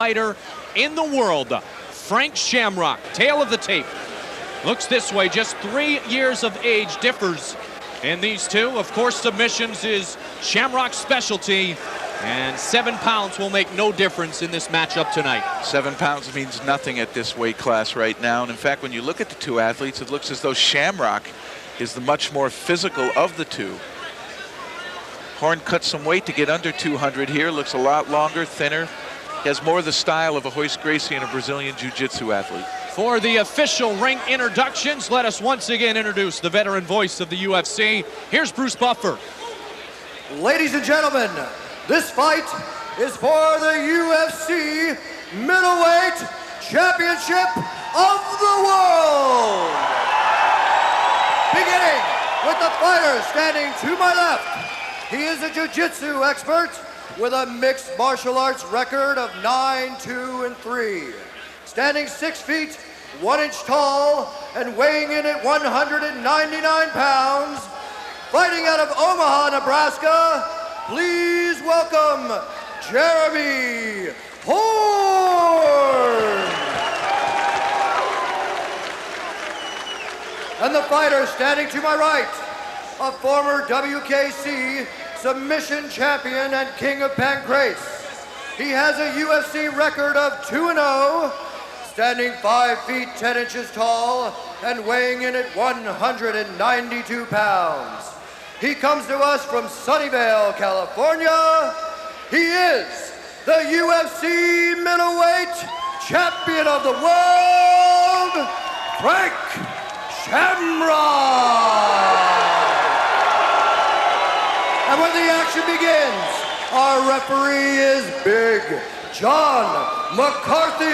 fighter in the world, Frank Shamrock. Tail of the tape. Looks this way, just 3 years of age differs in these two. Of course, submissions is Shamrock's specialty, and 7 pounds will make no difference in this matchup tonight. 7 pounds means nothing at this weight class right now. And in fact, when you look at the two athletes, it looks as though Shamrock is the much more physical of the two. Horn cut some weight to get under 200 here. Looks a lot longer, thinner. He has more of the style of a Royce Gracie and a Brazilian Jiu Jitsu athlete. For the official ring introductions, let us once again introduce the veteran voice of the UFC. Here's Bruce Buffer. Ladies and gentlemen, this fight is for the UFC Middleweight Championship of the World. Beginning with the fighter standing to my left. He is a jiu-jitsu expert with a mixed martial arts record of 9-2-3. Standing 6 feet, 1 inch tall, and weighing in at 199 pounds. Fighting out of Omaha, Nebraska, please welcome Jeremy Horn. And the fighter standing to my right, a former WKC submission champion and king of Pancrase. He has a UFC record of 2-0, standing 5 feet 10 inches tall and weighing in at 192 pounds. He comes to us from Sunnyvale, California. He is the UFC middleweight champion of the world, Frank Shamrock. And when the action begins, our referee is Big John McCarthy.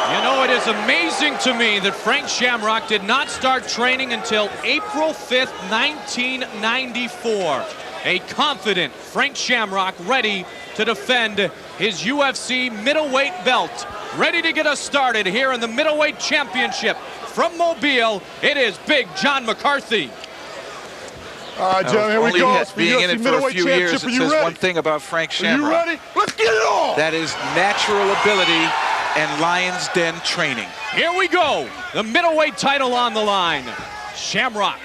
You know, it is amazing to me that Frank Shamrock did not start training until April 5th, 1994. A confident Frank Shamrock ready to defend his UFC middleweight belt. Ready to get us started here in the middleweight championship. From Mobile, it is Big John McCarthy. All right, John, here we go. Being in it for a few years, it says one thing about Frank Shamrock. Are you ready? Let's get it on! That is natural ability and Lion's Den training. Here we go. The middleweight title on the line. Shamrock.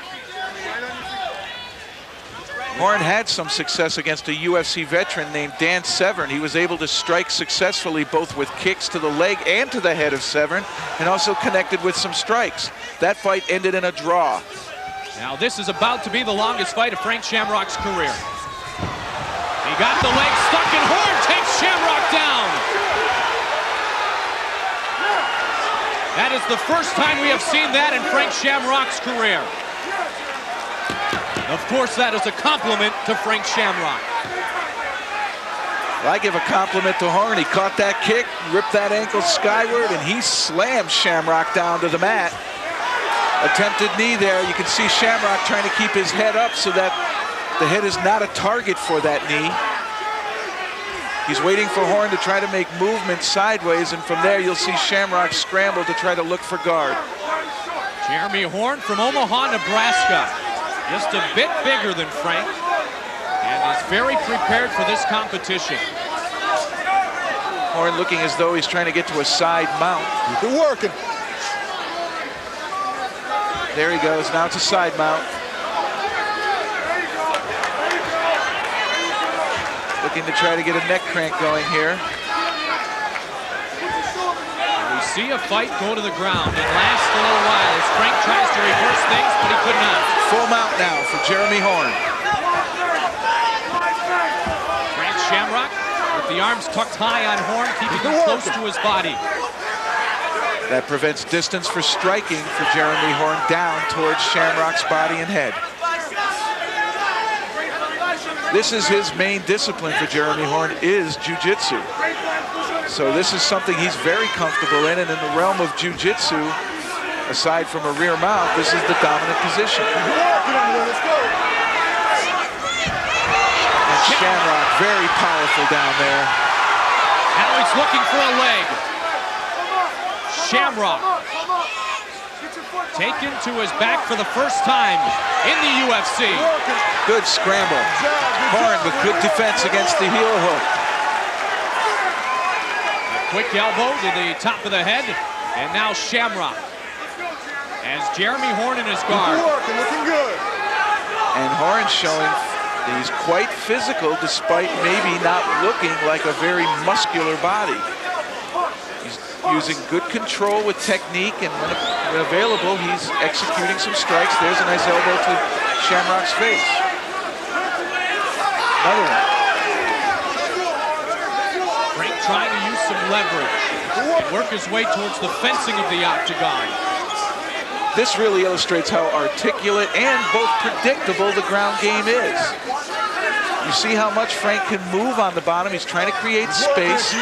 Horn had some success against a UFC veteran named Dan Severn. He was able to strike successfully both with kicks to the leg and to the head of Severn, and also connected with some strikes. That fight ended in a draw. Now this is about to be the longest fight of Frank Shamrock's career. He got the leg stuck and Horn takes Shamrock down. That is the first time we have seen that in Frank Shamrock's career. Of course, that is a compliment to Frank Shamrock. I give a compliment to Horn. He caught that kick, ripped that ankle skyward, and he slammed Shamrock down to the mat. Attempted knee there. You can see Shamrock trying to keep his head up so that the head is not a target for that knee. He's waiting for Horn to try to make movement sideways, and from there you'll see Shamrock scramble to try to look for guard. Jeremy Horn from Omaha, Nebraska. Just a bit bigger than Frank, and is very prepared for this competition. Horn looking as though he's trying to get to a side mount. Keep it working. There he goes, now it's a side mount. Looking to try to get a neck crank going here. We see a fight go to the ground and last a little while as Frank tries to reverse things, but he could not. Full mount now for Jeremy Horn. Frank Shamrock with the arms tucked high on Horn, keeping him close to his body. That prevents distance for striking for Jeremy Horn down towards Shamrock's body and head. This is his main discipline for Jeremy Horn, is Jiu Jitsu. So this is something he's very comfortable in, and in the realm of Jiu Jitsu, aside from a rear mount, this is the dominant position. And Shamrock very powerful down there. Now he's looking for a leg. Shamrock taken to his back for the first time in the UFC. Good scramble. Horn with good defense against the heel hook. Quick elbow to the top of the head. And now Shamrock has Jeremy Horn in his guard. Looking good. And Horn showing that he's quite physical despite maybe not looking like a very muscular body. He's using good control with technique, and when available, he's executing some strikes. There's a nice elbow to Shamrock's face. Another one. Frank trying to use some leverage and work his way towards the fencing of the octagon. This really illustrates how articulate and both predictable the ground game is. You see how much Frank can move on the bottom. He's trying to create space.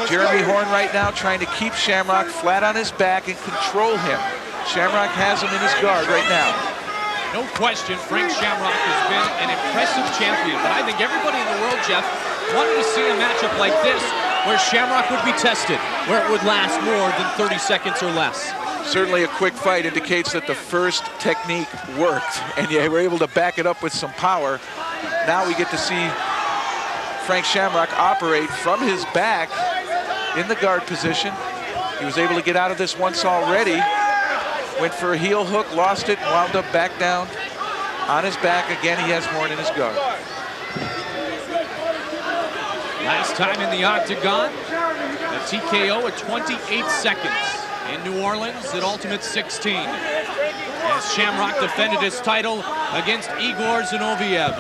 Jeremy Horn right now trying to keep Shamrock flat on his back and control him. Shamrock has him in his guard right now. No question, Frank Shamrock has been an impressive champion, but I think everybody in the world, Jeff, wanted to see a matchup like this where Shamrock would be tested, where it would last more than 30 seconds or less. Certainly a quick fight indicates that the first technique worked, and they were able to back it up with some power. Now we get to see Frank Shamrock operate from his back in the guard position. He was able to get out of this once already. Went for a heel hook, lost it, wound up back down on his back. Again, he has Horn in his guard. Last time in the octagon, a TKO at 28 seconds. In New Orleans at Ultimate 16. As Shamrock defended his title against Igor Zinoviev.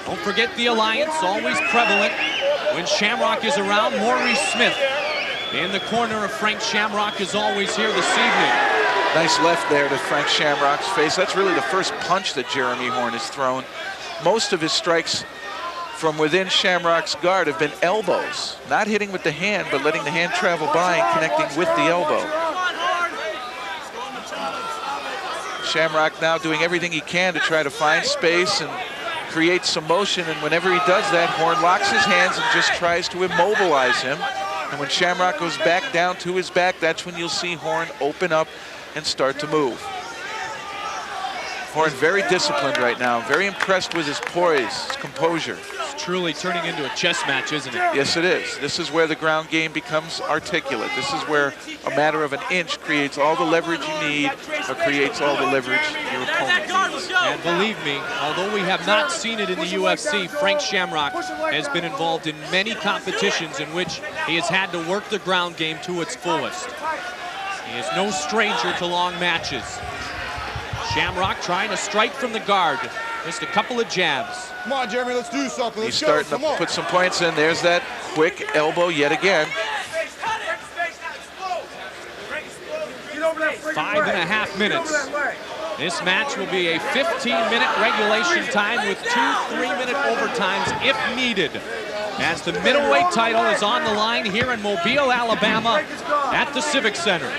Don't forget the alliance, always prevalent. When Shamrock is around, Maurice Smith in the corner of Frank Shamrock is always here this evening. Nice left there to Frank Shamrock's face. That's really the first punch that Jeremy Horn has thrown. Most of his strikes from within Shamrock's guard have been elbows. Not hitting with the hand, but letting the hand travel by and connecting with the elbow. Shamrock now doing everything he can to try to find space and create some motion, and whenever he does that, Horn locks his hands and just tries to immobilize him. And when Shamrock goes back down to his back, that's when you'll see Horn open up and start to move. Horn very disciplined right now, very impressed with his poise, his composure. It's truly turning into a chess match, isn't it? Yes, it is. This is where the ground game becomes articulate. This is where a matter of an inch creates all the leverage you need, or creates all the leverage your opponent needs. And believe me, although we have not seen it in the UFC, Frank Shamrock has been involved in many competitions in which he has had to work the ground game to its fullest. He is no stranger to long matches. Shamrock trying to strike from the guard. Just a couple of jabs. Come on, Jeremy, let's do something. He's starting to put some points in. There's that quick elbow yet again. 5.5 minutes. This match will be a 15-minute regulation time with 2 3-minute overtimes if needed. As the middleweight title is on the line here in Mobile, Alabama at the Civic Center.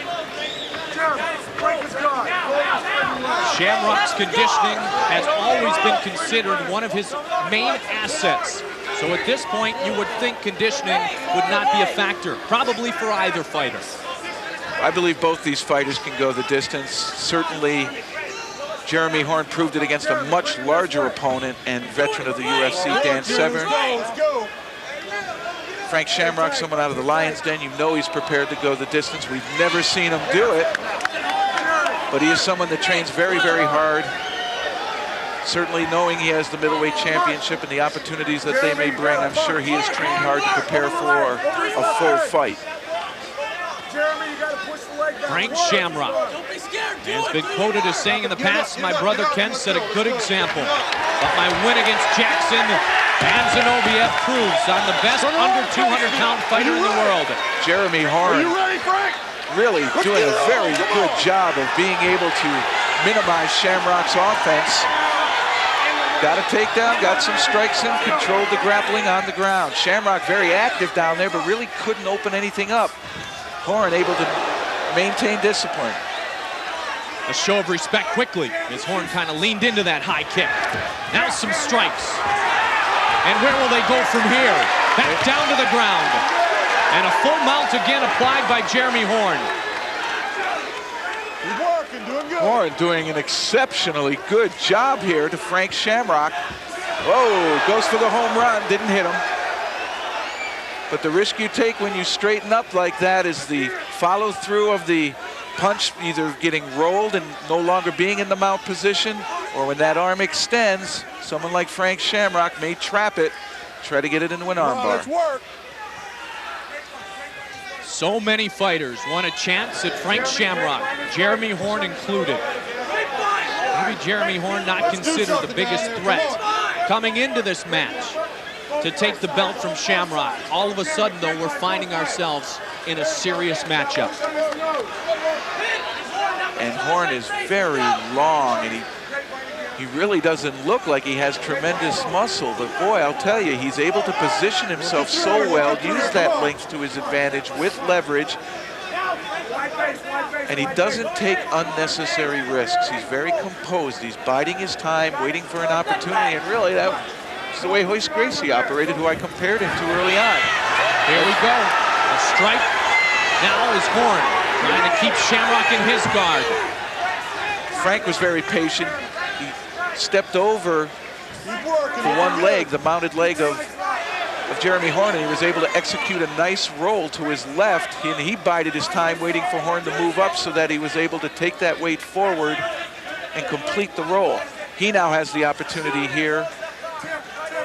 Shamrock's conditioning has always been considered one of his main assets. So at this point, you would think conditioning would not be a factor, probably for either fighter. I believe both these fighters can go the distance. Certainly, Jeremy Horn proved it against a much larger opponent and veteran of the UFC, Dan Severn. Frank Shamrock, someone out of the Lion's Den, you know he's prepared to go the distance. We've never seen him do it, but he is someone that trains very, very hard. Certainly knowing he has the middleweight championship and the opportunities that they may bring, I'm sure he has trained hard to prepare for a full fight. Frank Shamrock has been quoted as saying in the past, my brother Ken set a good example, but my win against Jackson and Zinoviev proves I'm the best under 200-pound fighter in the world. Jeremy Horn really doing a very good job of being able to minimize Shamrock's offense. Got a takedown, got some strikes in, controlled the grappling on the ground. Shamrock very active down there, but really couldn't open anything up. Horn able to maintain discipline. A show of respect quickly as Horn kind of leaned into that high kick. Now some strikes. And where will they go from here? Back down to the ground. And a full mount again applied by Jeremy Horn. He's working, doing good. Horn doing an exceptionally good job here to Frank Shamrock. Whoa, goes for the home run, didn't hit him. But the risk you take when you straighten up like that is the follow through of the punch either getting rolled and no longer being in the mount position, or when that arm extends, someone like Frank Shamrock may trap it, try to get it into an armbar. Let's work. So many fighters want a chance at Frank Shamrock, Jeremy Horn included. Maybe Jeremy Horn not considered the biggest threat coming into this match to take the belt from Shamrock. All of a sudden, though, we're finding ourselves in a serious matchup. And Horn is very long, and he really doesn't look like he has tremendous muscle, but boy, I'll tell you, he's able to position himself so well, use that length to his advantage with leverage, and he doesn't take unnecessary risks. He's very composed. He's biding his time, waiting for an opportunity, and really that was the way Royce Gracie operated, who I compared him to early on. Here we go. A strike. Now is Horn trying to keep Shamrock in his guard. Frank was very patient. He stepped over the one leg, the mounted leg of Jeremy Horn, and he was able to execute a nice roll to his left, and he bided his time waiting for Horn to move up so that he was able to take that weight forward and complete the roll. He now has the opportunity here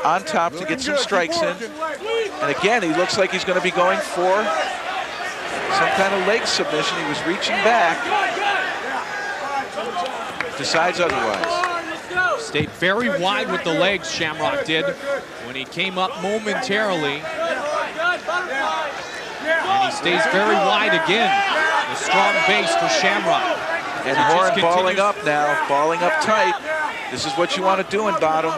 on top to get some strikes in. And again, he looks like he's going to be going for some kind of leg submission. He was reaching back. Decides otherwise. Stayed very wide with the legs, Shamrock did, when he came up momentarily. And he stays very wide again. A strong base for Shamrock. And Horn balling up now, balling up tight. This is what you want to do in bottom.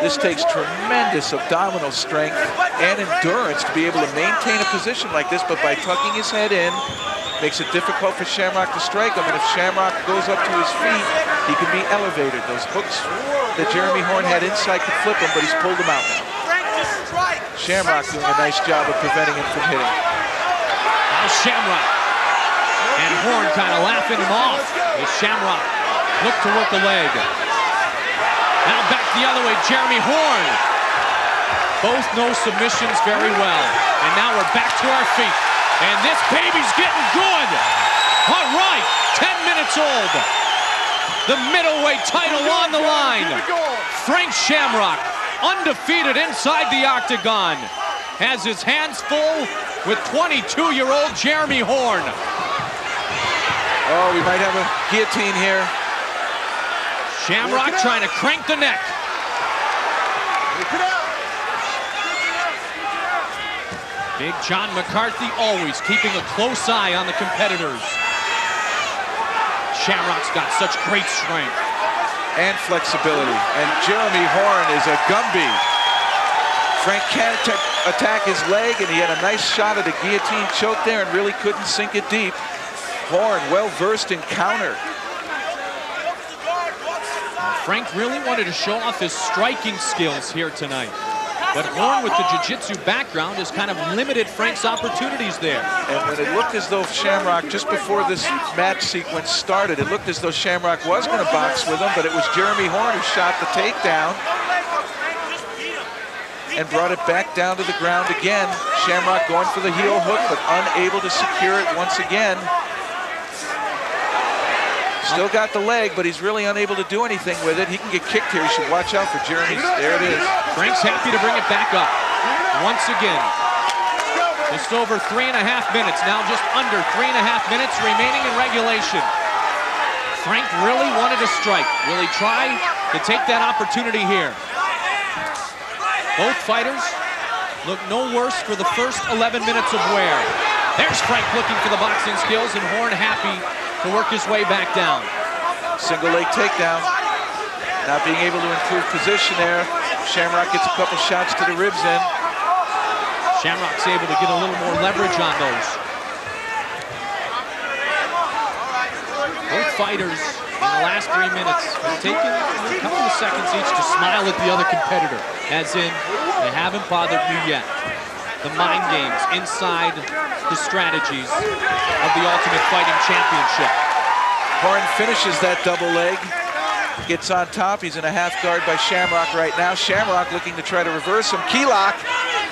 This takes tremendous abdominal strength and endurance to be able to maintain a position like this, but by tucking his head in, makes it difficult for Shamrock to strike him, and if Shamrock goes up to his feet, he can be elevated. Those hooks that Jeremy Horn had inside could flip him, but he's pulled them out now. Shamrock doing a nice job of preventing him from hitting. Now Shamrock. And Horn kind of laughing him off as Shamrock looked to work the leg. Now back the other way, Jeremy Horn. Both know submissions very well. And now we're back to our feet. And this baby's getting good. All right, 10 minutes old. The middleweight title on the line. Frank Shamrock, undefeated inside the octagon, has his hands full with 22-year-old Jeremy Horn. Oh, we might have a guillotine here. Shamrock trying to crank the neck. Big John McCarthy always keeping a close eye on the competitors. Shamrock's got such great strength. And flexibility. And Jeremy Horn is a Gumby. Frank can't attack his leg, and he had a nice shot at the guillotine choke there and really couldn't sink it deep. Horn well versed in counter. Frank really wanted to show off his striking skills here tonight. But Horn, with the jiu-jitsu background, has kind of limited Frank's opportunities there. And when it looked as though Shamrock, just before this match sequence started, it looked as though Shamrock was going to box with him, but it was Jeremy Horn who shot the takedown and brought it back down to the ground again. Shamrock going for the heel hook, but unable to secure it once again. Still got the leg, but he's really unable to do anything with it. He can get kicked here. You should watch out for Jeremy's. There it is. Frank's happy to bring it back up. Once again. Just over 3.5 minutes. Now just under 3.5 minutes remaining in regulation. Frank really wanted to strike. Really try to take that opportunity here. Both fighters look no worse for the first 11 minutes of wear. There's Frank looking for the boxing skills, and Horn happy to work his way back down. Single leg takedown. Not being able to improve position there. Shamrock gets a couple shots to the ribs in. Shamrock's able to get a little more leverage on those. Both fighters in the last 3 minutes have taken a couple of seconds each to smile at the other competitor, as in, they haven't bothered me yet. The mind games inside the strategies of the Ultimate Fighting Championship. Horn finishes that double leg, gets on top. He's in a half guard by Shamrock right now. Shamrock looking to try to reverse him. Key lock.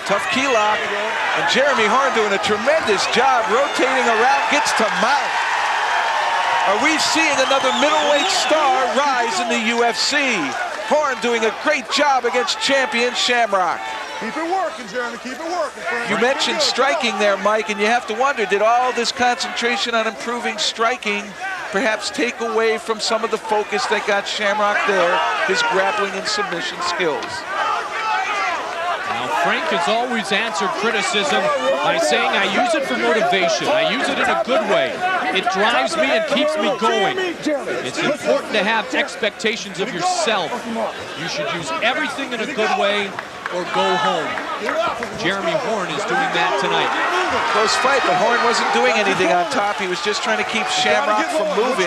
Tough key lock. And Jeremy Horn doing a tremendous job rotating around, gets to mount. Are we seeing another middleweight star rise in the UFC? Horn doing a great job against champion Shamrock. Keep it working, Jeremy. Keep it working, friend. You mentioned striking there, Mike, and you have to wonder, did all this concentration on improving striking perhaps take away from some of the focus that got Shamrock there, his grappling and submission skills? Now, Frank has always answered criticism by saying, I use it for motivation. I use it in a good way. It drives me and keeps me going. It's important to have expectations of yourself. You should use everything in a good way or go home. Jeremy Horn is doing that tonight. Close fight, but Horn wasn't doing anything on top. He was just trying to keep Shamrock from moving.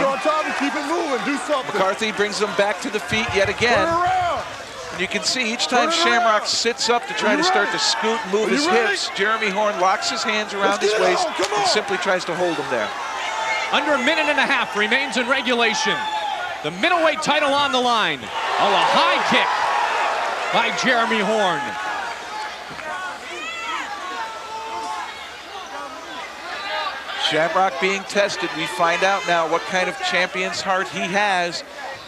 Keep it moving. Do something. McCarthy brings them back to the feet yet again. And you can see each time Shamrock sits up to try to start to scoot, move his hips, Jeremy Horn locks his hands around his waist and simply tries to hold him there. Under a minute and a half remains in regulation. The middleweight title on the line. Oh, a high kick by Jeremy Horn. Shamrock being tested. We find out now what kind of champion's heart he has.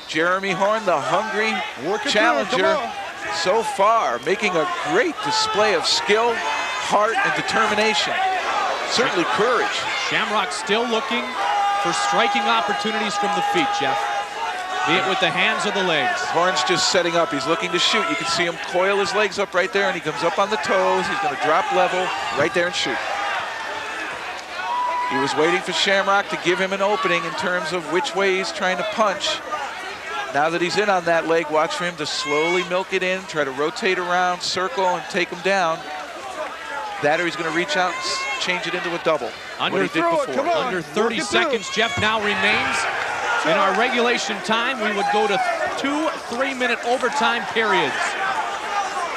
Jeremy Horn, the hungry challenger, so far making a great display of skill, heart, and determination. Certainly courage. Shamrock still looking for striking opportunities from the feet, Jeff. Be it with the hands or the legs. Horn's just setting up. He's looking to shoot. You can see him coil his legs up right there, and he comes up on the toes. He's going to drop level right there and shoot. He was waiting for Shamrock to give him an opening in terms of which way he's trying to punch. Now that he's in on that leg, watch for him to slowly milk it in, try to rotate around, circle, and take him down. That or he's going to reach out and change it into a double. What he did before. Under 30 seconds, Jeff, now remains. In our regulation time, we would go to 2 3-minute overtime periods.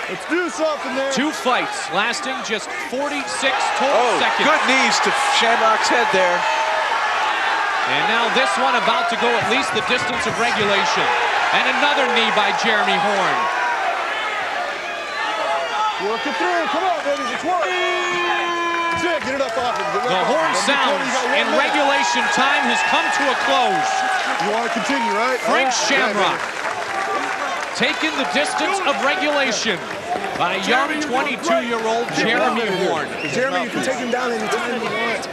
Let's do something there. 2 fights lasting just 46 total seconds. Good knees to Shamrock's head there. And now this one about to go at least the distance of regulation. And another knee by Jeremy Horn. Work it through. Come on, baby. It's work. Get it up off him. The horn sounds and regulation time has come to a close. You want to continue, right? Frank Shamrock taking the distance of regulation by young 22-year-old Jeremy Horn. Jeremy, you can take him down anytime you want.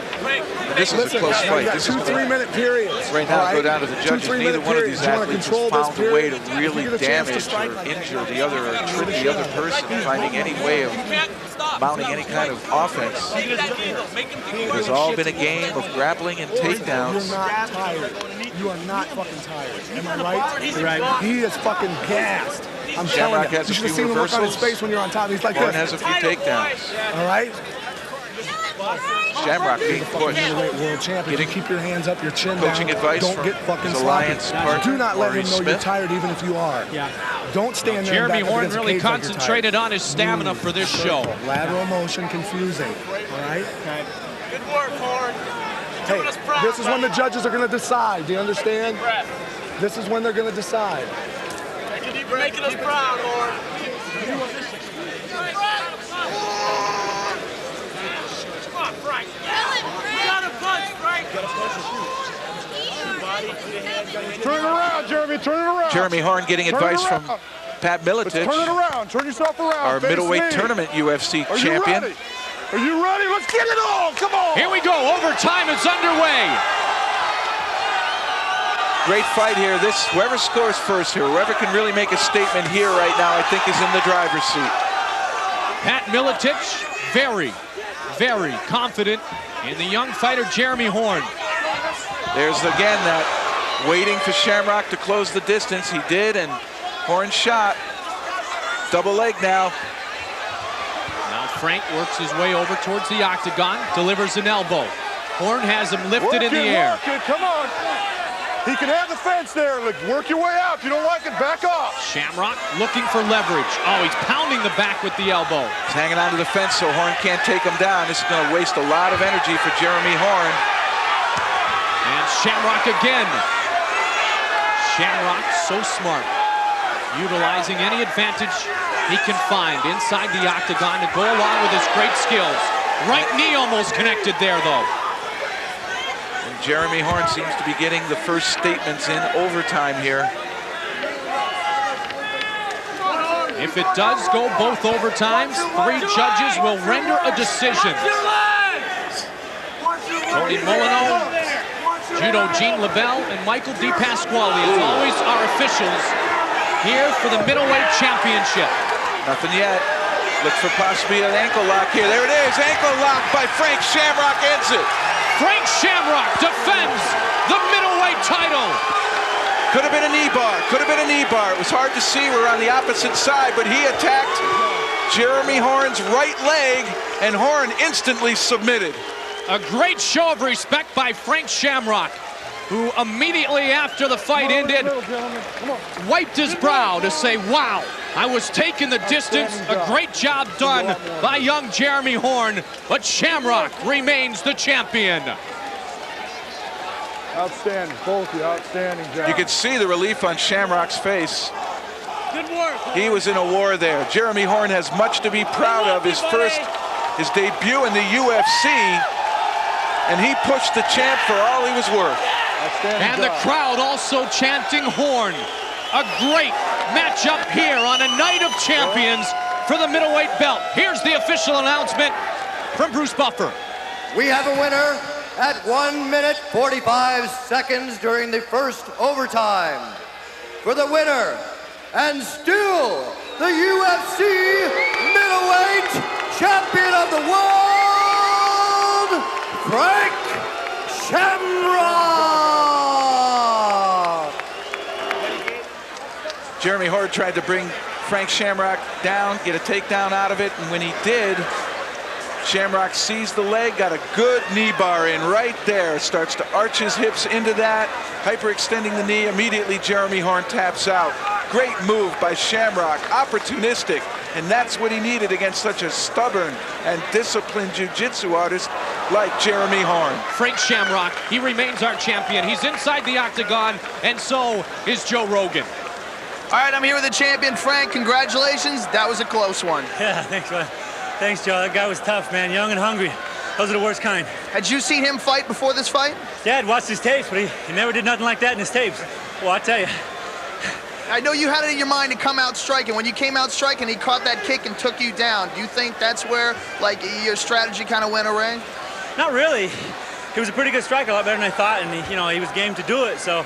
This is a close fight. This is 2 3-minute periods. Right now, go down to the judges. Neither one of these athletes has found a way to really damage or injure the other or trip the other person, finding any way of mounting any kind of offense. It has all been a game of grappling and takedowns. You're not tired. You are not fucking tired. Am I right? You're right. He is fucking gassed. I'm telling you. You should have seen the look on his face when you're on top. He's like Horn this. has a few takedowns. All right? Shamrock being pushed. World champion. Keep your hands up, your chin down. Coaching advice Don't from get fucking his sloppy. alliance partner, Do not let him know Smith. you're tired, even if you are. Yeah. Don't stand there. Jeremy Horn really concentrated on his stamina for this show. Lateral motion confusing. All right? Okay. Good work, Horn. Hey, this is when the judges are going to decide. Do you understand? This is when they're going to decide. You're making us proud, Horn. Come on, Frank. You got a punch, Frank. Turn it around, Jeremy. Turn it around. Jeremy Horn getting advice from Pat Let's turn it Miletich, around. Turn yourself around. our Face middleweight me. tournament UFC Are you champion. ready? Are you ready? Let's get it on. Come on. Here we go. Overtime is underway. Great fight here. This, whoever scores first here, whoever can really make a statement here right now, I think is in the driver's seat. Pat Miletich, very, very confident in the young fighter Jeremy Horn. There's again that waiting for Shamrock to close the distance. He did, and Horn shot. Double leg now. Now Frank works his way over towards the octagon, delivers an elbow. Horn has him lifted in the air. Work it. Come on. He can have the fence there. Look, work your way out. If you don't like it, back off. Shamrock looking for leverage. Oh, he's pounding the back with the elbow. He's hanging onto the fence so Horn can't take him down. This is going to waste a lot of energy for Jeremy Horn. And Shamrock again. Shamrock so smart, utilizing any advantage he can find inside the octagon to go along with his great skills. Right knee almost connected there, though. And Jeremy Horn seems to be getting the first statements in overtime here. If it does go both overtimes, 3 judges will render a decision. Tony Molyneux, Judo Gene LaBelle, and Michael DePasquale, as always, are officials here for the middleweight championship. Nothing yet. Look for possibly an ankle lock here. There it is, ankle lock by Frank Shamrock ends it. Frank Shamrock defends the middleweight title. Could have been a knee bar, could have been a knee bar. It was hard to see, we're on the opposite side, but he attacked Jeremy Horn's right leg, and Horn instantly submitted. A great show of respect by Frank Shamrock, who immediately after the fight ended, wiped his brow to say, wow, I was taking the distance. A great job done by young Jeremy Horn, but Shamrock remains the champion. Outstanding, both of you, outstanding job. You could see the relief on Shamrock's face. Good work. He was in a war there. Jeremy Horn has much to be proud of. His debut in the UFC, and he pushed the champ for all he was worth. And the crowd also chanting Horn. A great matchup here on a night of champions for the middleweight belt. Here's the official announcement from Bruce Buffer. We have a winner at 1 minute 45 seconds during the first overtime. For the winner, and still the UFC middleweight champion of the world, Frank Shamrock! Jeremy Horn tried to bring Frank Shamrock down, get a takedown out of it, and when he did, Shamrock seized the leg, got a good knee bar in right there, starts to arch his hips into that, hyperextending the knee. Immediately Jeremy Horn taps out. Great move by Shamrock, opportunistic, and that's what he needed against such a stubborn and disciplined jiu-jitsu artist like Jeremy Horn. Frank Shamrock, he remains our champion. He's inside the octagon, and so is Joe Rogan. All right, I'm here with the champion, Frank. Congratulations. That was a close one. Yeah, thanks, man. Thanks, Joe. That guy was tough, man. Young and hungry. Those are the worst kind. Had you seen him fight before this fight? Yeah, I'd watched his tapes, but he never did nothing like that in his tapes. Well, I tell you. I know you had it in your mind to come out striking. When you came out striking, he caught that kick and took you down. Do you think that's where, like, your strategy kind of went awry? Not really. He was a pretty good striker, a lot better than I thought, and he was game to do it. So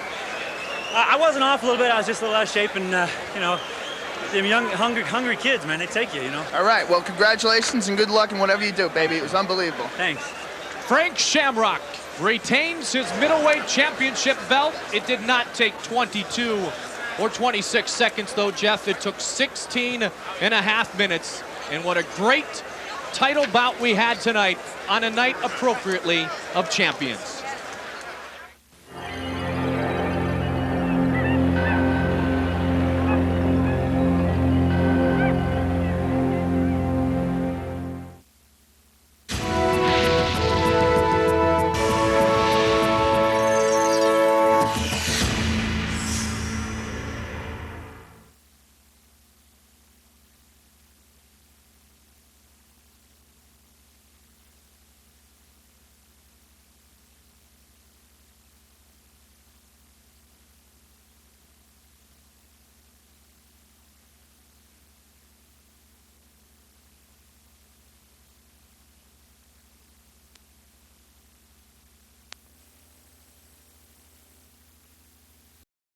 I wasn't off a little bit. I was just a little out of shape, and them young, hungry kids, man, they take you, All right, well, congratulations and good luck in whatever you do, baby. It was unbelievable. Thanks. Frank Shamrock retains his middleweight championship belt. It did not take 22 or 26 seconds, though, Jeff. It took 16 and a half minutes. And what a great title bout we had tonight on a night appropriately of champions.